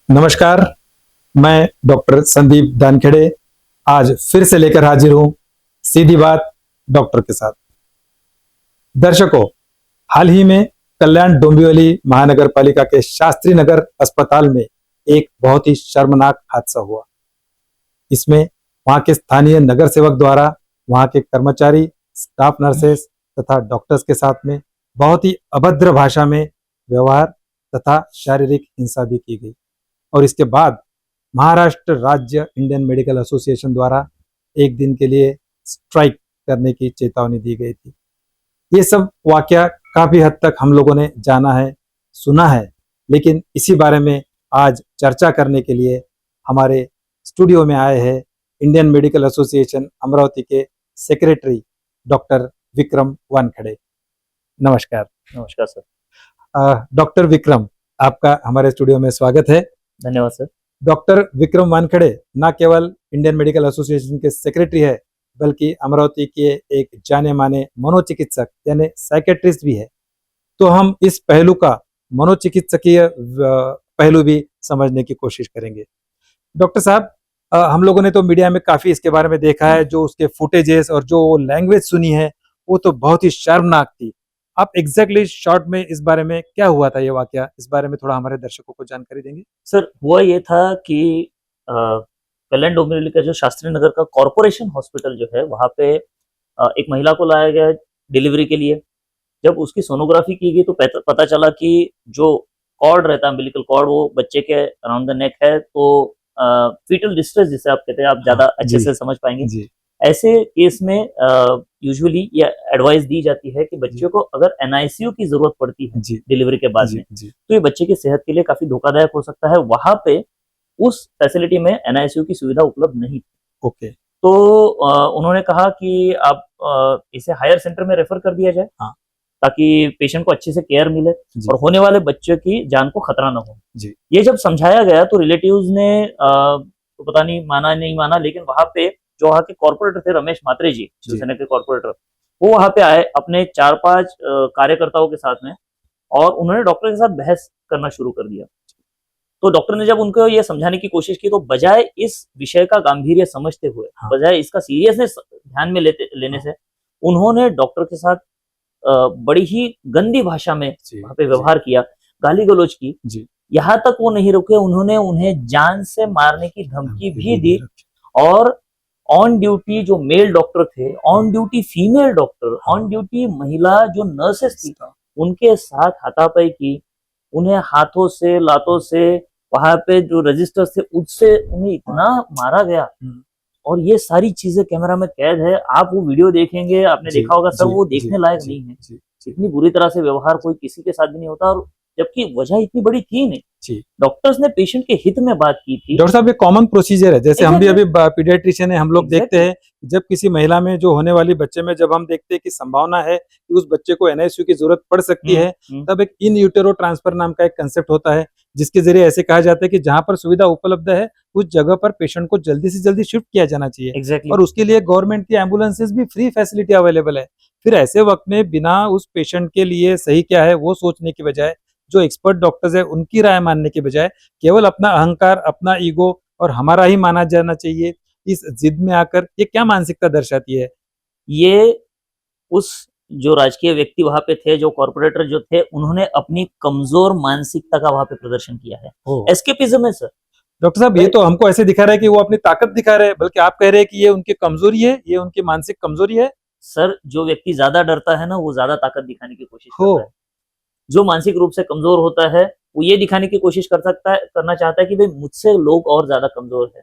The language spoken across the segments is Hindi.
नमस्कार। मैं डॉक्टर संदीप दानखेड़े आज फिर से लेकर हाजिर हूं सीधी बात डॉक्टर के साथ। दर्शकों, हाल ही में कल्याण डोंबिवली महानगर पालिका के शास्त्री नगर अस्पताल में एक बहुत ही शर्मनाक हादसा हुआ। इसमें वहां के स्थानीय नगर सेवक द्वारा वहां के कर्मचारी, स्टाफ नर्सेस तथा डॉक्टर्स के साथ में बहुत ही अभद्र भाषा में व्यवहार तथा शारीरिक हिंसा भी की गई और इसके बाद महाराष्ट्र राज्य इंडियन मेडिकल एसोसिएशन द्वारा एक दिन के लिए स्ट्राइक करने की चेतावनी दी गई थी। ये सब वाकया काफी हद तक हम लोगों ने जाना है, सुना है, लेकिन इसी बारे में आज चर्चा करने के लिए हमारे स्टूडियो में आए हैं इंडियन मेडिकल एसोसिएशन अमरावती के सेक्रेटरी डॉक्टर विक्रम वानखेड़े। नमस्कार। नमस्कार सर। डॉक्टर विक्रम, आपका हमारे स्टूडियो में स्वागत है। धन्यवाद सर। डॉक्टर विक्रम वानखेड़े न केवल इंडियन मेडिकल एसोसिएशन के सेक्रेटरी है, बल्कि अमरावती के एक जाने माने मनोचिकित्सक यानी साइकेट्रिस्ट भी है। तो हम इस पहलू का मनोचिकित्सकीय पहलू भी समझने की कोशिश करेंगे। डॉक्टर साहब, हम लोगों ने तो मीडिया में काफी इसके बारे में देखा है, जो उसके फुटेजेस और जो लैंग्वेज सुनी है वो तो बहुत ही शर्मनाक थी। आप एग्जैक्टली शॉर्ट में इस बारे में क्या हुआ था, ये वाकया, इस बारे में थोड़ा हमारे दर्शकों को जानकारी देंगे? सर, हुआ ये था कि कल्याण डोंबिवली का जो शास्त्री नगर का कॉरपोरेशन हॉस्पिटल जो है वहाँ पे एक महिला को लाया गया डिलीवरी के लिए। जब उसकी सोनोग्राफी की गई तो पता चला कि जो कॉर्ड रहता है, अम्बिलिकल कॉर्ड, वो बच्चे के अराउंड द नेक है। तो फीटल डिस्ट्रेस जिसे आप कहते हैं, आप ज्यादा अच्छे से समझ पाएंगे। ऐसे केस में यूजुअली ये एडवाइस दी जाती है कि बच्चे को अगर एनआईसीयू की जरूरत पड़ती है डिलीवरी के बाद में, तो ये बच्चे की सेहत के लिए काफी धोखादायक हो सकता है। वहां पे उस फैसिलिटी में एनआईसीयू की सुविधा उपलब्ध नहीं थी। ओके। तो उन्होंने कहा कि आप इसे हायर सेंटर में रेफर कर दिया जाए, ताकि पेशेंट को अच्छे से केयर मिले और होने वाले बच्चे की जान को खतरा न हो। ये जब समझाया गया तो रिलेटिव्स ने तो पता नहीं माना नहीं माना, लेकिन वहां पे जो वहाँ के कॉर्पोरेटर थे, रमेश मात्रे जी, शिवसेना के कॉर्पोरेटर, वो वहां पे आए अपने 4-5 कार्यकर्ताओं के साथ में, और उन्होंने डॉक्टर के साथ बहस करना शुरू कर दिया। तो डॉक्टर ने जब उनको ये समझाने की कोशिश की तो बजाय इस विषय का गांभीर्य समझते हुए, बजाय इसका सीरियसनेस ध्यान में लेने से, उन्होंने डॉक्टर के साथ बड़ी ही गंदी भाषा में वहां पे व्यवहार किया, गाली गलौज की। यहाँ तक वो नहीं रुके, उन्होंने उन्हें जान से मारने की धमकी भी दी। और ऑन ड्यूटी जो मेल डॉक्टर थे, on duty female doctor, on duty महिला जो नर्सेस थी, उनके साथ हाथापाई की। उन्हें हाथों से, लातों से, वहां पे जो रजिस्टर्स थे उससे उन्हें इतना मारा गया। और ये सारी चीजें कैमरा में कैद है। आप वो वीडियो देखेंगे, आपने देखा होगा सर, वो देखने लायक नहीं है। इतनी बुरी तरह से व्यवहार कोई किसी के साथ भी नहीं होता, और जबकि वजह इतनी बड़ी थी नहीं। डॉक्टर्स ने पेशेंट के हित में बात की थी। डॉक्टर साहब, ये कॉमन प्रोसीजर है, जैसे हम भी अभी पीडियाट्रिशियन है, हम लोग देखते हैं जब किसी महिला में जो होने वाली बच्चे में जब हम देखते हैं कि संभावना है कि उस बच्चे को एनआईसीयू की जरूरत पड़ सकती है, तब एक इन यूटेरो ट्रांसफर नाम का एक कंसेप्ट होता है, जिसके जरिए ऐसे कहा जाता है कि जहां पर सुविधा उपलब्ध है उस जगह पर पेशेंट को जल्दी से जल्दी शिफ्ट किया जाना चाहिए। और उसके लिए गवर्नमेंट की एम्बुलेंसेज भी फ्री फैसिलिटी अवेलेबल है। फिर ऐसे वक्त में बिना उस पेशेंट के लिए सही क्या है वो सोचने की बजाय, जो एक्सपर्ट डॉक्टर्स है उनकी राय मानने के बजाय, केवल अपना अहंकार, अपना ईगो और हमारा ही माना जाना चाहिए, इस जिद में आकर ये क्या मानसिकता दर्शाती है? ये उस जो राजकीय व्यक्ति वहां पे थे, जो कॉर्पोरेटर जो थे, उन्होंने अपनी कमजोर मानसिकता का वहां पे प्रदर्शन किया है। एस्केपिज्म है सर। डॉक्टर साहब, ये तो हमको ऐसे दिखा रहा है कि वो अपनी ताकत दिखा रहे हैं, बल्कि आप कह रहे हैं कि ये उनकी कमजोरी है, ये उनकी मानसिक कमजोरी है। सर, जो व्यक्ति ज्यादा डरता है ना, वो ज्यादा ताकत दिखाने की कोशिश करता है। जो मानसिक रूप से कमजोर होता है वो ये दिखाने की कोशिश करना चाहता है कि भाई मुझसे लोग और ज्यादा कमजोर है।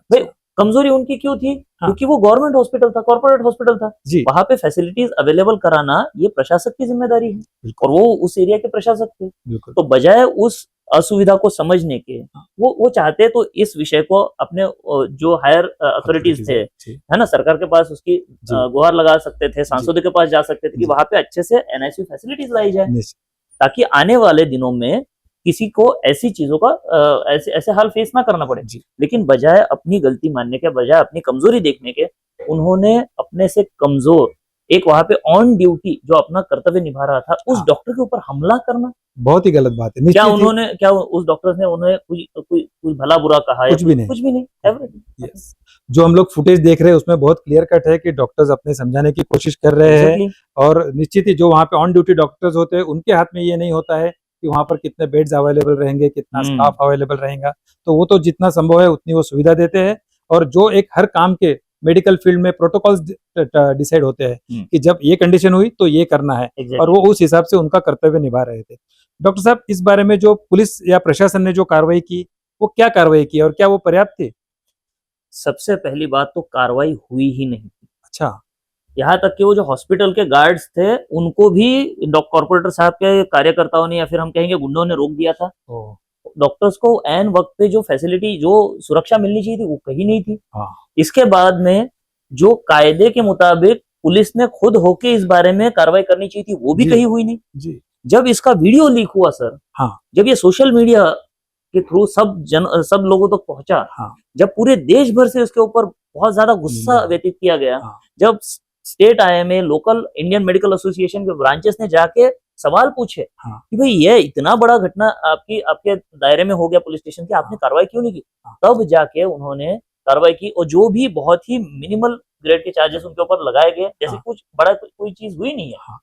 भाई कमजोरी उनकी क्यों थी? क्योंकि वो गवर्नमेंट हॉस्पिटल था, कॉर्पोरेट हॉस्पिटल था। वहां पे फैसिलिटीज अवेलेबल कराना ये प्रशासक की जिम्मेदारी है, और वो उस एरिया के प्रशासक थे। तो बजाय उस असुविधा को समझने के, वो चाहते तो इस विषय को अपने जो हायर अथॉरिटीज थे, है ना, सरकार के पास उसकी गुहार लगा सकते थे, सांसदों के पास जा सकते थे कि वहां पे अच्छे से एनआईसीयू फैसिलिटीज लाई जाए, ताकि आने वाले दिनों में किसी को ऐसी चीजों का ऐसे हाल फेस ना करना पड़े। लेकिन बजाय अपनी गलती मानने के, बजाय अपनी कमजोरी देखने के, उन्होंने अपने से कमजोर एक वहां पे ऑन ड्यूटी जो अपना कर्तव्य निभा रहा था उस डॉक्टर के ऊपर हमला करना, बहुत ही गलत बात है। क्या उस डॉक्टर ने उन्हें कुछ भला बुरा कहा? कुछ भी नहीं, कुछ भी नहीं, एवरीथिंग। यस, जो हम लोग फुटेज देख रहे हैं उसमें बहुत क्लियर कट है कि डॉक्टर्स अपने समझाने की कोशिश कर रहे हैं, और निश्चित ही जो वहाँ पे ऑन ड्यूटी डॉक्टर्स होते हैं उनके हाथ में ये नहीं होता है कि वहाँ पर कितने बेड्स अवेलेबल रहेंगे, कितना स्टाफ अवेलेबल रहेगा, तो वो तो जितना संभव है उतनी वो सुविधा देते हैं। और जो एक हर काम के मेडिकल फील्ड में प्रोटोकॉल्स डिसाइड होते हैं कि जब ये कंडीशन हुई तो ये करना है, और वो उस हिसाब से उनका कर्तव्य निभा रहे थे। डॉक्टर साहब, इस बारे में जो पुलिस या प्रशासन ने जो कार्रवाई की, वो क्या कार्रवाई की और क्या वो पर्याप्त थी? सबसे पहली बात तो कार्रवाई हुई ही नहीं थी। अच्छा। यहाँ तक कि वो जो हॉस्पिटल के गार्ड्स थे उनको भी कॉर्पोरेटर साहब के कार्यकर्ताओं ने या फिर हम कहेंगे गुंडों ने रोक दिया था। डॉक्टर्स को एन वक्त पे जो फैसिलिटी, जो सुरक्षा मिलनी चाहिए थी वो कहीं नहीं थी। इसके बाद में जो कायदे के मुताबिक पुलिस ने खुद होके इस बारे में कार्रवाई करनी चाहिए थी वो भी कहीं हुई नहीं जी। जब इसका वीडियो लीक हुआ सर, जब ये सोशल मीडिया के थ्रू सब लोगों तक पहुंचा, जब पूरे देश भर से उसके ऊपर बहुत ज्यादा गुस्सा व्यतीत किया गया, जब state IMA, local Indian medical association के ब्रांचेस ने जाके सवाल पूछे कि भाई ये इतना बड़ा घटना आपके दायरे में हो गया पुलिस स्टेशन की, आपने कार्रवाई क्यों नहीं की? तब जाके उन्होंने कार्रवाई की, और जो भी बहुत ही मिनिमल ग्रेड के चार्जेस उनके ऊपर लगाए गए, जैसे कुछ बड़ा कोई चीज हुई नहीं है।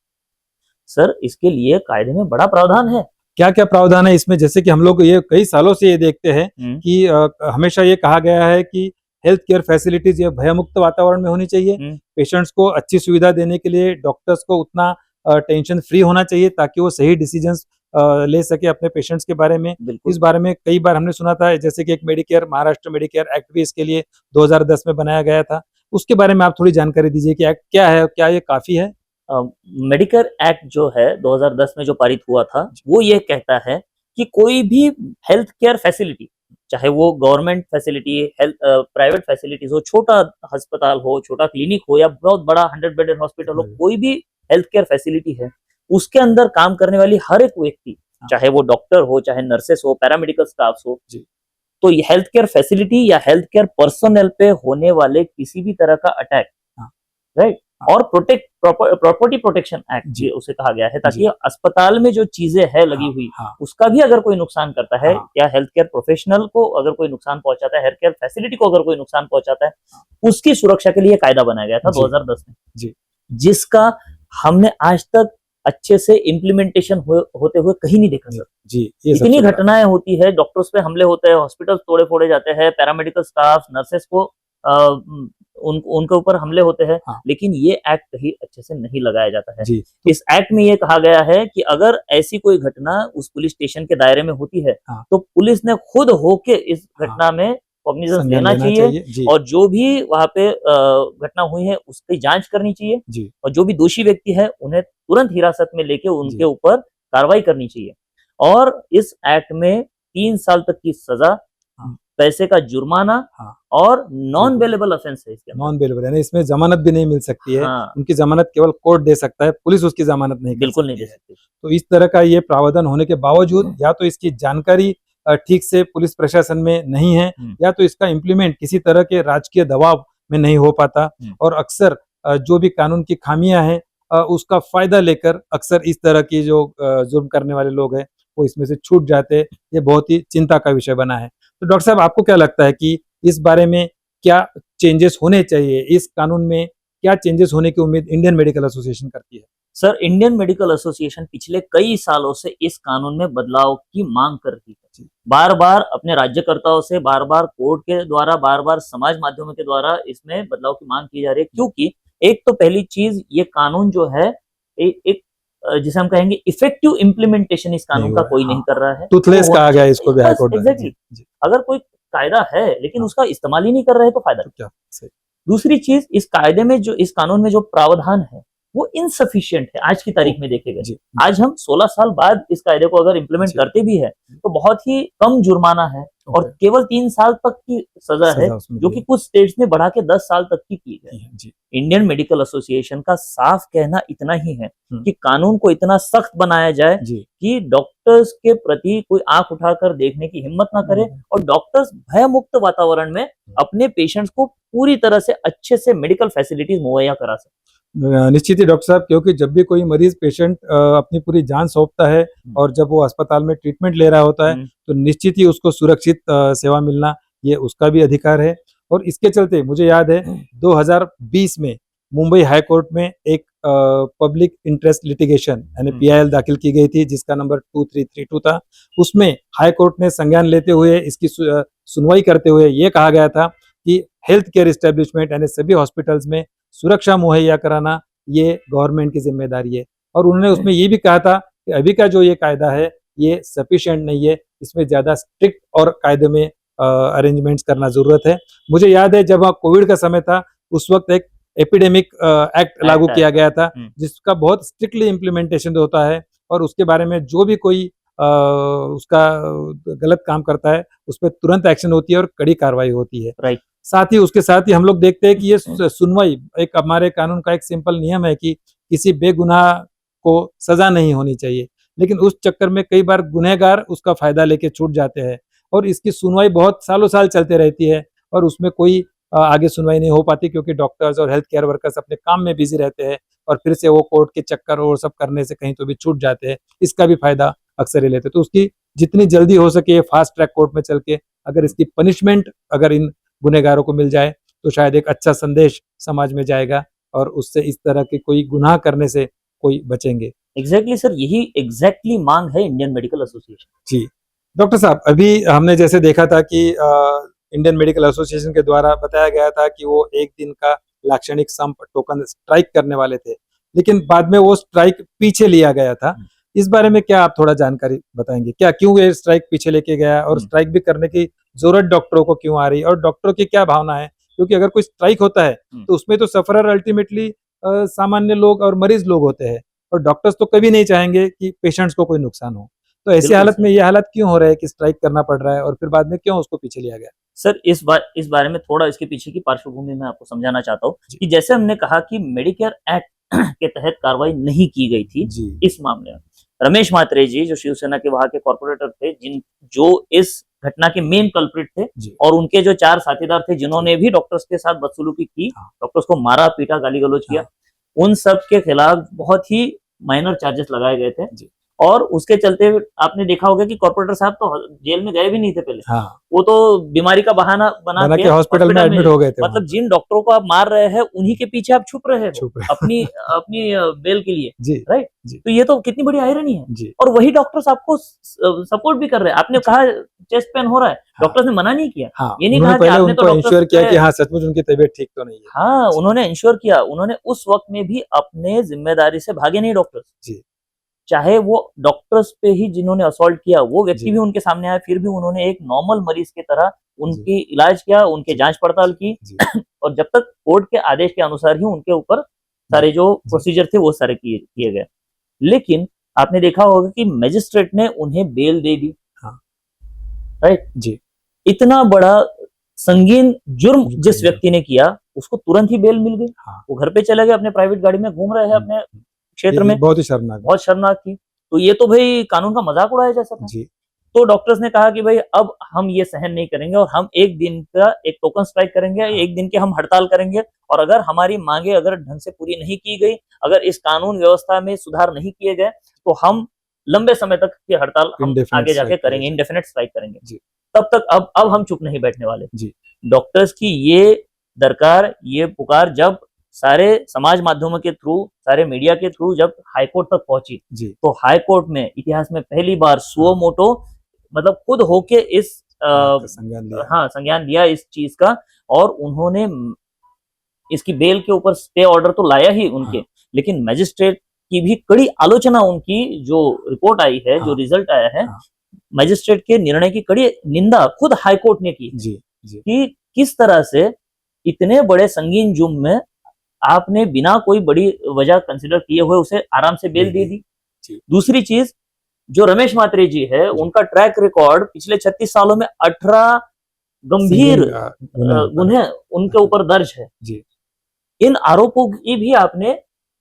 सर, इसके लिए कायदे में बड़ा प्रावधान है। क्या क्या प्रावधान है इसमें? जैसे कि हम लोग ये कई सालों से ये देखते हैं कि हमेशा ये कहा गया है कि हेल्थ केयर फैसिलिटीज ये भयमुक्त वातावरण में होनी चाहिए, पेशेंट्स को अच्छी सुविधा देने के लिए डॉक्टर्स को उतना टेंशन फ्री होना चाहिए ताकि वो सही डिसीजंस ले सके अपने पेशेंट्स के बारे में। इस बारे में कई बार हमने सुना था, जैसे कि एक महाराष्ट्र मेडिकेयर एक्ट भी इसके लिए 2010 में बनाया गया था। उसके बारे में आप थोड़ी जानकारी दीजिए कि एक्ट क्या है, क्या ये काफी है? मेडिकेयर एक्ट जो है 2010 में जो पारित हुआ था, वो ये कहता है कि कोई भी हेल्थ केयर फैसिलिटी, चाहे वो government facility, health private facilities हो, छोटा अस्पताल हो, छोटा क्लिनिक हो, या बहुत बड़ा 100 बेडेड हॉस्पिटल हो, कोई भी हेल्थ केयर फैसिलिटी है, उसके अंदर काम करने वाली हर एक व्यक्ति, चाहे वो डॉक्टर हो, चाहे नर्सेस हो, पैरामेडिकल स्टाफ हो, तो ये हेल्थ केयर फैसिलिटी या हेल्थ केयर पर्सनल पे होने वाले किसी भी तरह का अटैक, राइट, और प्रॉपर्टी प्रोटेक्शन एक्ट उसे कहा गया है, ताकि अस्पताल में जो चीजें है लगी हुई, उसका भी अगर कोई नुकसान करता है, या हेल्थ केयर प्रोफेशनल को अगर कोई नुकसान पहुंचाता है, हेल्थ केयर फैसिलिटी को अगर कोई नुकसान पहुंचाता है, उसकी सुरक्षा के लिए कायदा बनाया गया था 2010 में, जिसका हमने आज तक अच्छे से इम्प्लीमेंटेशन होते हुए कहीं नहीं देखा सर। जी, इतनी घटनाएं होती है, डॉक्टर्स पे हमले होते हैं, हॉस्पिटल तोड़े फोड़े जाते हैं, पैरामेडिकल स्टाफ, नर्सेस को उनके ऊपर हमले होते हैं, लेकिन ये एक्ट कहीं अच्छे से नहीं लगाया जाता है। इस एक्ट में ये कहा गया है कि अगर ऐसी कोई घटना उस पुलिस स्टेशन के दायरे में होती है, तो पुलिस ने खुद होके इस घटना में कॉग्निजेंस लेना चाहिए, और जो भी वहां पे घटना हुई है उसकी जांच करनी चाहिए, और जो भी दोषी व्यक्ति है उन्हें तुरंत हिरासत में लेके उनके ऊपर कार्रवाई करनी चाहिए। और इस एक्ट में 3 साल तक की सजा, पैसे का जुर्माना, और नॉन बेलेबल ऑफेंस है इसके। नॉन बेलेबल यानी इसमें जमानत भी नहीं मिल सकती है। उनकी जमानत केवल कोर्ट दे सकता है, पुलिस उसकी जमानत नहीं, बिल्कुल नहीं दे सकती। तो इस तरह का ये प्रावधान होने के बावजूद या तो इसकी जानकारी ठीक से पुलिस प्रशासन में नहीं है, या तो इसका इम्प्लीमेंट किसी तरह के राजकीय दबाव में नहीं हो पाता, और अक्सर जो भी कानून की खामियां हैं उसका फायदा लेकर अक्सर इस तरह की जो जुर्म करने वाले लोग हैं वो इसमें से छूट जाते। ये बहुत ही चिंता का विषय बना है। तो डॉक्टर साहब, आपको क्या लगता है कि इस बारे में क्या चेंजेस होने चाहिए? इस कानून में क्या चेंजेस होने की उम्मीद इंडियन मेडिकल एसोसिएशन करती है? सर, इंडियन मेडिकल एसोसिएशन पिछले कई सालों से इस कानून में बदलाव की मांग कर रही है। बार बार अपने राज्यकर्ताओं से, बार बार कोर्ट के द्वारा, बार बार समाज माध्यमों के द्वारा इसमें बदलाव की मांग की जा रही है, क्योंकि एक तो पहली चीज, ये कानून जो है एक जिसे हम कहेंगे इफेक्टिव इम्प्लीमेंटेशन इस कानून का कोई नहीं कर रहा है। टूथलेस कहा गया इसको भी हाईकोर्ट में। एग्जैक्टली, अगर कोई कायदा है लेकिन उसका इस्तेमाल ही नहीं कर रहे तो फायदा क्या? दूसरी चीज, इस कायदे में जो, इस कानून में जो प्रावधान है वो इनसफिशिएंट है आज की तारीख में देखे गए। आज हम 16 साल बाद इस कायदे को अगर इम्प्लीमेंट करते भी है तो बहुत ही कम जुर्माना है, और केवल 3 साल तक की सजा है, जो कि कुछ स्टेट्स ने बढ़ा के 10 साल तक की है। इंडियन मेडिकल एसोसिएशन का साफ कहना इतना ही है कि कानून को इतना सख्त बनाया जाए कि डॉक्टर्स के प्रति कोई आंख उठाकर देखने की हिम्मत ना करे, और डॉक्टर्स भय मुक्त वातावरण में अपने पेशेंट्स को पूरी तरह से अच्छे से मेडिकल फैसिलिटीज मुहैया करा सके। निश्चित ही डॉक्टर साहब, क्योंकि जब भी कोई मरीज पेशेंट अपनी पूरी जान सौंपता है और जब वो अस्पताल में ट्रीटमेंट ले रहा होता है तो निश्चित ही उसको सुरक्षित सेवा मिलना ये उसका भी अधिकार है। और इसके चलते मुझे याद है 2020 में मुंबई हाई कोर्ट में एक पब्लिक इंटरेस्ट लिटिगेशन यानी PIL दाखिल की गई थी जिसका नंबर 2332 था। उसमें हाई कोर्ट ने संज्ञान लेते हुए इसकी सुनवाई करते हुए ये कहा गया था कि हेल्थ केयर एस्टेब्लिशमेंट यानी सभी हॉस्पिटल्स में सुरक्षा मुहैया कराना ये गवर्नमेंट की जिम्मेदारी है। और उन्होंने उसमें ये भी कहा था कि अभी का जो ये कायदा है ये सफिशिएंट नहीं है, इसमें ज्यादा स्ट्रिक्ट और कायदे में अरेंजमेंट्स करना जरूरत है। मुझे याद है जब कोविड का समय था उस वक्त एक एपिडेमिक एक्ट लागू किया गया था जिसका बहुत स्ट्रिक्टली इम्प्लीमेंटेशन होता है और उसके बारे में जो भी कोई उसका गलत काम करता है उस पर तुरंत एक्शन होती है और कड़ी कार्रवाई होती है। राइट। साथ ही उसके साथ ही हम लोग देखते हैं कि ये सुनवाई एक हमारे कानून का एक सिंपल नियम है कि किसी बेगुनाह को सजा नहीं होनी चाहिए, लेकिन उस चक्कर में कई बार गुनहगार उसका फायदा लेके छूट जाते हैं और इसकी सुनवाई बहुत सालों साल चलते रहती है और उसमें कोई आगे सुनवाई नहीं हो पाती क्योंकि डॉक्टर्स और हेल्थ केयर वर्कर्स अपने काम में बिजी रहते हैं और फिर से वो कोर्ट के चक्कर और सब करने से कहीं तो भी छूट जाते हैं। इसका भी फायदा अक्सर ही लेते हैं। तो उसकी जितनी जल्दी हो सके फास्ट ट्रैक कोर्ट में चल के अगर इसकी पनिशमेंट अगर इन गुनहगारों को मिल जाए तो शायद एक अच्छा संदेश समाज में जाएगा और उससे इस तरह के कोई गुनाह करने से कोई बचेंगे। एग्जैक्टली सर, यही एग्जैक्टली मांग है इंडियन मेडिकल एसोसिएशन। जी डॉक्टर साहब, अभी हमने जैसे देखा था कि इंडियन मेडिकल एसोसिएशन के द्वारा बताया गया था कि वो एक दिन का लाक्षणिक संप टोकन स्ट्राइक करने वाले थे, लेकिन बाद में वो स्ट्राइक पीछे लिया गया था। इस बारे में क्या आप थोड़ा जानकारी बताएंगे, क्या क्यों ये स्ट्राइक पीछे लेके गया और स्ट्राइक भी करने की जरूरत डॉक्टरों को क्यों आ रही और डॉक्टरों की क्या भावना है? क्योंकि अगर कोई स्ट्राइक होता है तो उसमें तो सफरर अल्टीमेटली सामान्य लोग और मरीज लोग होते हैं और डॉक्टर्स तो कभी नहीं चाहेंगे कि पेशेंट्स को कोई नुकसान हो। तो ऐसी हालत में ये हालत क्यों हो रहा है कि स्ट्राइक करना पड़ रहा है और फिर बाद में क्यों उसको पीछे लिया गया? सर, इस बारे में थोड़ा इसके पीछे की पार्श्वभूमि मैं आपको समझाना चाहता हूँ कि जैसे हमने कहा कि मेडिकेयर एक्ट के तहत कार्रवाई नहीं की गई थी इस मामले में। रमेश म्हात्रे जी जो शिवसेना के वहां के कॉर्पोरेटर थे, जो इस घटना के मेन कल्प्रिट थे और उनके जो 4 साथीदार थे जिन्होंने भी डॉक्टर्स के साथ बदसलूकी की, डॉक्टर्स को मारा पीटा गाली गलौज किया, उन सब के खिलाफ बहुत ही माइनर चार्जेस लगाए गए थे। और उसके चलते आपने देखा होगा कि कॉर्पोरेटर साहब तो जेल में गए भी नहीं थे पहले। वो तो बीमारी का बहाना बना के हॉस्पिटल में एडमिट हो गए थे। मतलब जिन डॉक्टरों को आप मार रहे हैं उन्हीं के पीछे आप छुप रहे हैं अपनी बेल के लिए, राइट? तो ये तो कितनी बड़ी आयरनी है। और वही डॉक्टर्स आपको सपोर्ट भी कर रहे हैं। आपने कहा चेस्ट पेन हो रहा है, डॉक्टर्स ने मना नहीं किया। ये नहीं कहा कि आपने तो इंश्योर किया कि हाँ सचमुच उनकी तबीयत ठीक तो नहीं है। हाँ, उन्होंने इंश्योर किया। उन्होंने उस वक्त में भी अपने जिम्मेदारी से भागे नहीं डॉक्टर्स। चाहे वो डॉक्टर्स पे ही जिन्होंने असॉल्ट किया वो व्यक्ति भी उनके सामने आया, फिर भी उन्होंने एक नॉर्मल मरीज की तरह उनकी इलाज किया, उनके जांच पड़ताल की और जब तक कोर्ट के आदेश के अनुसार ही उनके ऊपर सारे जो प्रोसीजर थे वो सारे किए गए। लेकिन आपने देखा होगा कि मैजिस्ट्रेट ने उन्हें बेल दे दी, राइट जी। इतना बड़ा संगीन जुर्म जिस व्यक्ति ने किया उसको तुरंत ही बेल मिल गई। वो घर पे चले गए, अपने प्राइवेट गाड़ी में घूम रहे हैं अपने क्षेत्र में। बहुत ही शर्मनाक, बहुत शर्मनाक थी। तो ये तो भाई कानून का मजाक उड़ाया जैसा था जी। तो डॉक्टर्स ने कहा कि भाई अब हम ये सहन नहीं करेंगे और हम एक दिन का एक टोकन स्ट्राइक करेंगे, एक दिन के हम हड़ताल करेंगे और अगर हमारी मांगे अगर ढंग से पूरी नहीं की गई, अगर इस कानून व्यवस्था में सुधार नहीं किए गए तो हम लंबे समय तक की हड़ताल हम आगे जाके करेंगे, इंडेफिनिट स्ट्राइक करेंगे। तब तक अब हम चुप नहीं बैठने वाले जी। डॉक्टर्स की ये दरकार, ये पुकार जब सारे समाज माध्यमों के थ्रू, सारे मीडिया के थ्रू जब हाईकोर्ट तक पहुंची तो हाईकोर्ट में इतिहास में पहली बार सुओ मोटो मतलब खुद होके इस संज्ञान लिया इस चीज का और उन्होंने इसकी बेल के ऊपर स्टे ऑर्डर तो लाया ही उनके, लेकिन मैजिस्ट्रेट की भी कड़ी आलोचना, उनकी जो रिपोर्ट आई है, जो रिजल्ट आया है, मैजिस्ट्रेट के निर्णय की कड़ी निंदा खुद हाईकोर्ट ने की कि किस तरह से इतने बड़े संगीन जुर्म में आपने बिना कोई बड़ी वजह कंसिडर किए हुए उसे आराम से बेल दे दी। दूसरी चीज, जो रमेश म्हात्रे जी है उनका ट्रैक रिकॉर्ड पिछले 36 सालों में 18 गंभीर गुन्हे उनके ऊपर दर्ज है जी। इन आरोपों की भी आपने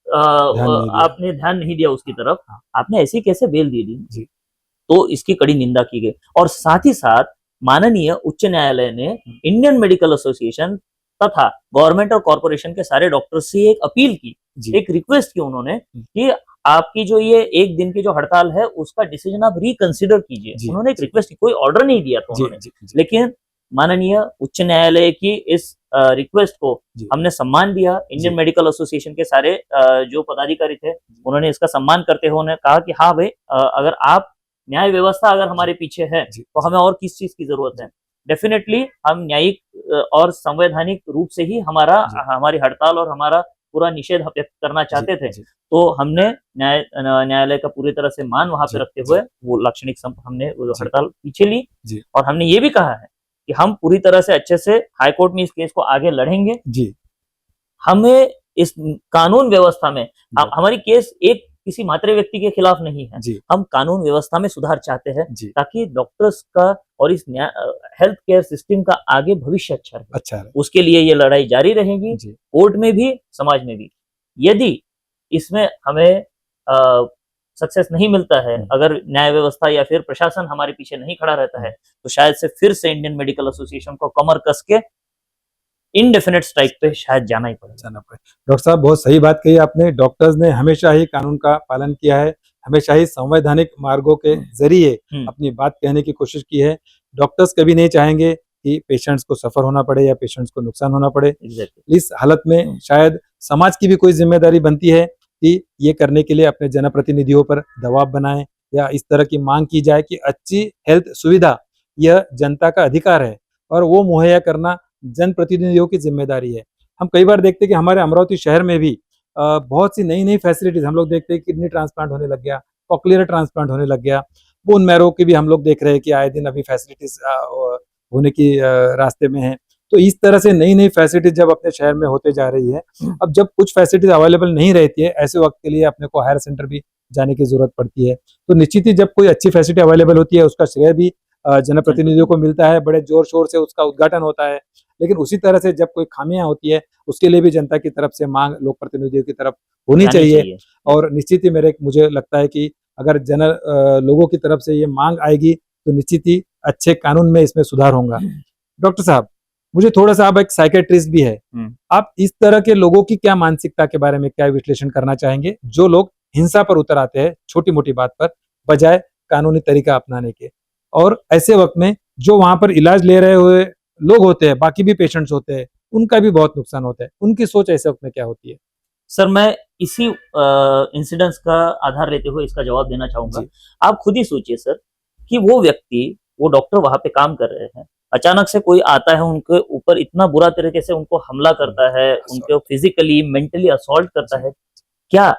ध्यान नहीं दिया उसकी तरफ, आपने ऐसी कैसे बेल दे दी जी। तो इसकी कड़ी निंदा की गई और साथ ही साथ माननीय उच्च न्यायालय ने इंडियन मेडिकल एसोसिएशन तथा गवर्नमेंट और कॉर्पोरेशन के सारे डॉक्टर्स से एक अपील की जी। एक रिक्वेस्ट की उन्होंने कि आपकी जो ये एक दिन की जो हड़ताल है उसका डिसीजन आप रिकंसिडर कीजिए। जी, उन्होंने एक जी। रिक्वेस्ट की, कोई ऑर्डर नहीं दिया था जी, उन्होंने, जी, जी, लेकिन माननीय उच्च न्यायालय की इस रिक्वेस्ट को जी, हमने सम्मान दिया। इंडियन जी। मेडिकल एसोसिएशन के सारे जो पदाधिकारी थे उन्होंने इसका सम्मान करते हुए उन्होंने कहा कि हाँ भाई, अगर आप न्याय व्यवस्था अगर हमारे पीछे है जी, तो हमें और किस चीज की जरूरत है। डेफिनेटली हम न्यायिक और संवैधानिक रूप से ही जी। हमारी हड़ताल और हमारा पूरा निषेध व्यक्त करना जी, चाहते थे। जी, तो हमने न्यायालय का पूरी तरह से मान वहां पे जी, रखते जी, हुए वो लाक्षणिक हमने वो जी, हड़ताल पीछे ली। जी, और हमने ये भी कहा है कि हम पूरी तरह से अच्छे से हाईकोर्ट में इस केस को आगे लड़ेंगे। जी, हमें इस कानून व्यवस्था में जी, हमारी केस एक किसी मात्र व्यक्ति के खिलाफ नहीं है। जी, हम कानून व्यवस्था में सुधार चाहते हैं जी। ताकि डॉक्टर्स का और इस हेल्थ केयर सिस्टम का आगे भविष्य अच्छा रहे। अच्छा है। उसके लिए ये लड़ाई जारी रहेगी, जी, कोर्ट में भी, समाज में भी। यदि इसमें हमें सक्सेस नहीं मिलता है, अगर न्याय व्यवस्था या फिर प्रशासन हमारे पीछे नहीं खड़ा रहता है, तो शायद से फिर से इंडियन मेडिकल एसोसिएशन को कमर कस के इनडेफिनेट स्ट्राइक पे शायद जाना ही पड़ेगा। जाना पड़े। डॉक्टर साहब बहुत सही बात कही आपने। डॉक्टर्स ने हमेशा ही कानून का पालन किया है, हमेशा ही संवैधानिक मार्गों के ज़रिए अपनी बात कहने की कोशिश की है। डॉक्टर्स कभी नहीं चाहेंगे कि पेशेंट्स को सफ़र होना पड़े या पेशेंट्स को नुकसान होना पड़े। एग्जैक्टली। इस हालत में शायद समाज की भी कोई ज़िम्मेदारी बनती है कि ये करने के लिए अपने जनप्रतिनिधियों पर दबाव बनाएँ या इस तरह की माँग की जाए कि अच्छी हेल्थ सुविधा यह जनता का अधिकार है और वो मुहैया करना जनप्रतिनिधियों की ज़िम्मेदारी है। हम कई बार देखते हैं कि हमारे अमरावती शहर में भी बहुत सी नई-नई फैसिलिटीज़ हम लोग देखते हैं, किडनी ट्रांसप्लांट होने लग गया, कॉकलियर ट्रांसप्लांट होने लग गया, बोन मैरो की भी हम लोग देख रहे हैं कि आए दिन अभी फैसिलिटीज़ होने की रास्ते में हैं। तो इस तरह से नई-नई फैसिलिटीज़ जब अपने शहर में होते जा रही है, अब जब कुछ फैसिलिटीज़ अवेलेबल नहीं रहती है, ऐसे वक़्त के लिए अपने को हायर सेंटर भी जाने की ज़रूरत पड़ती है। तो निश्चित ही जब कोई अच्छी फैसिलिटी अवेलेबल होती है, उसका श्रेय भी जनप्रतिनिधियों को मिलता है, बड़े ज़ोर-शोर से उसका उद्घाटन होता है। लेकिन उसी तरह से जब कोई खामियाँ होती है, उसके लिए भी जनता की तरफ से माँग लोक प्रतिनिधियों की तरफ होनी चाहिए। और निश्चित ही मुझे लगता है कि अगर लोगों की तरफ से ये माँग आएगी, तो निश्चित ही अच्छे कानून में इसमें सुधार होगा। डॉक्टर साहब, मुझे थोड़ा-सा, आप एक साइकियाट्रिस्ट भी है, आप इस तरह के लोगों की क्या मानसिकता के बारे में क्या विश्लेषण करना चाहेंगे, जो लोग हिंसा पर उतर आते हैं, छोटी-मोटी बात पर, बजाय कानूनी तरीका अपनाने के? और ऐसे वक़्त में जो वहाँ पर इलाज ले रहे हुए लोग होते हैं, बाकी भी पेशेंट्स होते हैं, उनका भी बहुत नुकसान होता है। उनकी सोच ऐसे वक़्त में क्या होती है? सर, मैं इसी इंसिडेंट्स का आधार लेते हुए इसका जवाब देना चाहूँगा। जी। आप खुद ही सोचिए सर कि वो व्यक्ति, वो डॉक्टर वहाँ पे काम कर रहे हैं, अचानक से कोई आता है, उनके ऊपर इतना बुरा तरीके से उनको हमला करता है, उनको फिज़िकली, मेंटली असॉल्ट करता है। क्या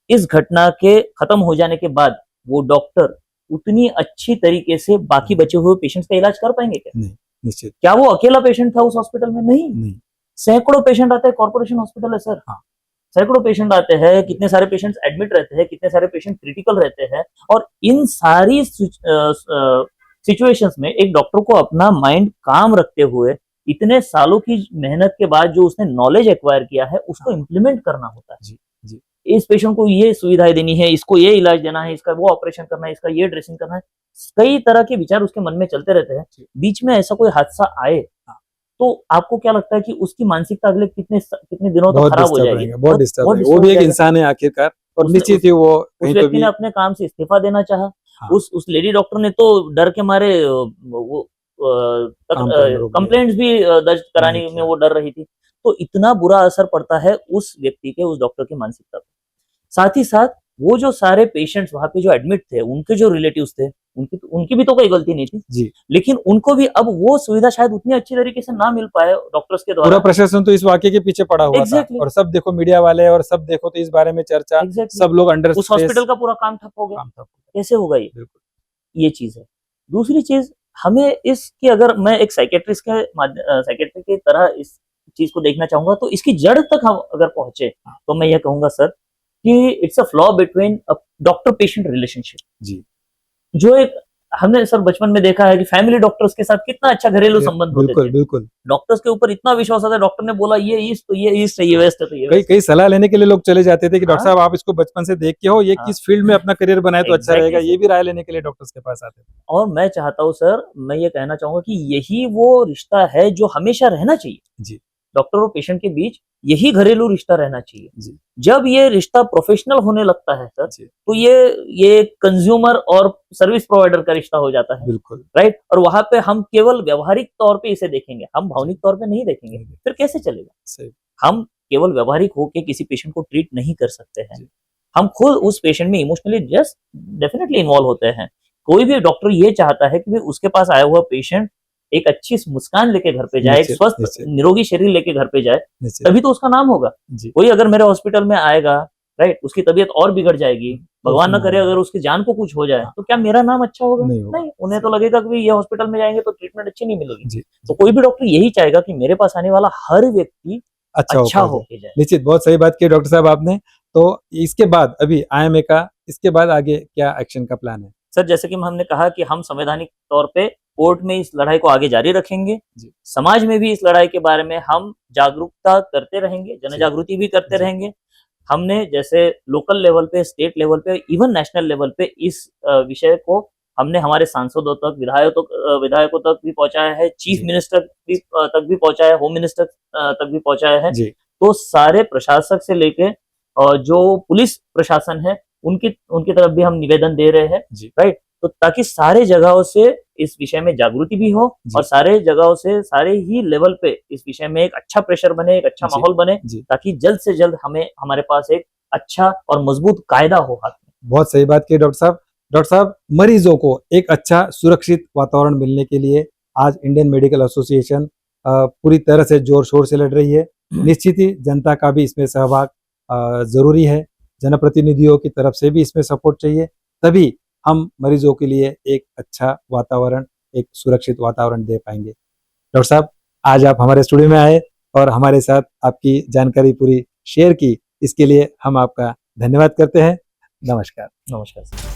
इस घटना के खत्म हो जाने के बाद वो डॉक्टर उतनी अच्छी तरीके से बाकी बचे हुए पेशेंट्स का इलाज कर पाएँगे क्या? नहीं, निश्चित। क्या वो अकेला पेशेंट था उस हॉस्पिटल में? नहीं। नहीं। सैकड़ों पेशेंट आते हैं, कॉर्पोरेशन हॉस्पिटल है सर। हाँ। सैकड़ों पेशेंट आते हैं, कितने सारे पेशेंट्स एडमिट रहते हैं, कितने सारे पेशेंट क्रिटिकल रहते हैं, और इन सारी सिचुएशंस में एक डॉक्टर को अपना माइंड काम रखते हुए इतने सालों की मेहनत के बाद जो उसने नॉलेज एक्वायर किया है, उसको इम्प्लीमेंट करना होता है। जी, जी। इस पेशेंट को ये सुविधाएं देनी है, इसको ये इलाज देना है, इसका वो ऑपरेशन करना है, इसका ये ड्रेसिंग करना है। कई तरह के विचार उसके मन में चलते रहते हैं। बीच में ऐसा कोई हादसा आए तो आपको क्या लगता है कि उसकी मानसिकता अगले कितने दिनों तक खराब हो जाएगी? बहुत डिस्टर्ब रहेगा। वो भी एक इंसान है आखिरकार, और निश्चित ही वो उस व्यक्ति ने अपने काम से इस्तीफा देना चाहा। हाँ। उस लेडी डॉक्टर ने तो डर के मारे वो कंप्लेंट्स भी दर्ज कराने में वो डर रही थी। तो इतना बुरा असर पड़ता है उस व्यक्ति के, उस डॉक्टर की मानसिकता पर। साथ ही साथ वो जो सारे पेशेंट्स वहां पे जो एडमिट थे, उनके जो रिलेटिव्स थे, उनकी भी तो कोई गलती नहीं थी जी। लेकिन उनको भी अब वो सुविधा शायद उतनी अच्छी तरीके से ना मिल पाए डॉक्टर्स के द्वारा। पूरा प्रशासन तो इस वाकये के पीछे पड़ा हुआ था, और सब देखो मीडिया वाले, और सब देखो तो इस बारे में चर्चा, सब लोग अंडर उस हॉस्पिटल का पूरा काम ठप हो गया। कैसे होगा ये चीज है। दूसरी चीज, हमें इसकी, अगर मैं एक साइकेट्रिस्ट की तरह इस चीज को देखना चाहूंगा, तो इसकी जड़ तक हम अगर पहुंचे तो मैं ये कहूंगा सर कि it's a flaw between doctor patient relationship. जी। जो एक हमने सर बचपन में देखा है कि फैमिली डॉक्टर्स के साथ कितना अच्छा घरेलू संबंध होते थे। बिल्कुल। डॉक्टर्स के ऊपर इतना विश्वास आता है, डॉक्टर ने बोला ये ईस्ट तो ये ईस्ट है, ये वेस्ट है तो ये वेस्ट। कई सलाह लेने के लिए लोग चले जाते थे कि डॉक्टर साहब आप इसको बचपन से देख के हो, ये किस फील्ड में अपना करियर बनाए तो अच्छा रहेगा, ये भी राय लेने के लिए डॉक्टर्स के पास आते थे। और मैं चाहता हूँ सर, मैं ये कहना चाहूंगा कि यही वो रिश्ता है जो हमेशा रहना चाहिए। जी। डॉक्टर और पेशेंट के बीच यही घरेलू रिश्ता रहना चाहिए। जी। जब ये रिश्ता प्रोफेशनल होने लगता है सर, जी। तो ये कंज्यूमर और सर्विस प्रोवाइडर का रिश्ता हो जाता है, बिल्कुल। राइट। और वहां पे हम केवल व्यवहारिक तौर पे इसे देखेंगे, हम भावनिक तौर पे नहीं देखेंगे, फिर कैसे चलेगा। सही। हम केवल व्यवहारिक होके किसी पेशेंट को ट्रीट नहीं कर सकते हैं, जी। हम खुद उस पेशेंट में इमोशनली जस्ट डेफिनेटली इन्वॉल्व होते हैं। कोई भी डॉक्टर ये चाहता है कि उसके पास आया हुआ पेशेंट एक अच्छी मुस्कान लेके घर पे जाए, एक स्वस्थ निरोगी शरीर लेके घर पे जाए, तभी तो उसका नाम होगा। कोई अगर मेरे हॉस्पिटल में आएगा, राइट, उसकी तबीयत और बिगड़ जाएगी, भगवान न करे अगर उसकी जान को कुछ हो जाए, तो क्या मेरा नाम अच्छा होगा? नहीं, उन्हें तो लगेगा कि ये हॉस्पिटल में जाएंगे तो ट्रीटमेंट अच्छी नहीं मिलेगी। तो कोई भी डॉक्टर यही चाहेगा कि मेरे पास आने वाला हर व्यक्ति अच्छा होके जाए। निश्चित, बहुत सही बात की डॉक्टर साहब आपने। तो इसके बाद अभी IMA का, इसके बाद आगे क्या एक्शन का प्लान है? सर, जैसे कि हमने कहा कि हम संवैधानिक तौर पे कोर्ट में इस लड़ाई को आगे जारी रखेंगे, समाज में भी इस लड़ाई के बारे में हम जागरूकता करते रहेंगे, जन जागृति भी करते रहेंगे। हमने जैसे लोकल लेवल पे, स्टेट लेवल पे, इवन नेशनल लेवल पे इस विषय को हमने हमारे सांसदों तक, विधायकों तक भी पहुंचाया है, चीफ मिनिस्टर तक भी पहुंचाया है, होम मिनिस्टर तक भी पहुंचाया है। तो सारे प्रशासक से लेके जो पुलिस प्रशासन है उनकी तरफ भी हम निवेदन दे रहे हैं, राइट। तो ताकि सारे जगहों से इस विषय में जागृति भी हो और सारे जगहों से, सारे ही लेवल पे इस विषय में एक अच्छा प्रेशर बने, एक अच्छा माहौल बने, ताकि जल्द से जल्द हमारे पास एक अच्छा और मजबूत कायदा हो हाथ में। बहुत सही बात की डॉक्टर साहब। डॉक्टर साहब, मरीजों को एक अच्छा सुरक्षित वातावरण मिलने के लिए आज इंडियन मेडिकल एसोसिएशन पूरी तरह से जोर शोर से लड़ रही है। निश्चित ही जनता का भी इसमें सहभाग जरूरी है, जनप्रतिनिधियों की तरफ से भी इसमें सपोर्ट चाहिए, तभी हम मरीजों के लिए एक अच्छा वातावरण, एक सुरक्षित वातावरण दे पाएंगे। डॉक्टर साहब, आज आप हमारे स्टूडियो में आए और हमारे साथ आपकी जानकारी पूरी शेयर की, इसके लिए हम आपका धन्यवाद करते हैं। नमस्कार। नमस्कार।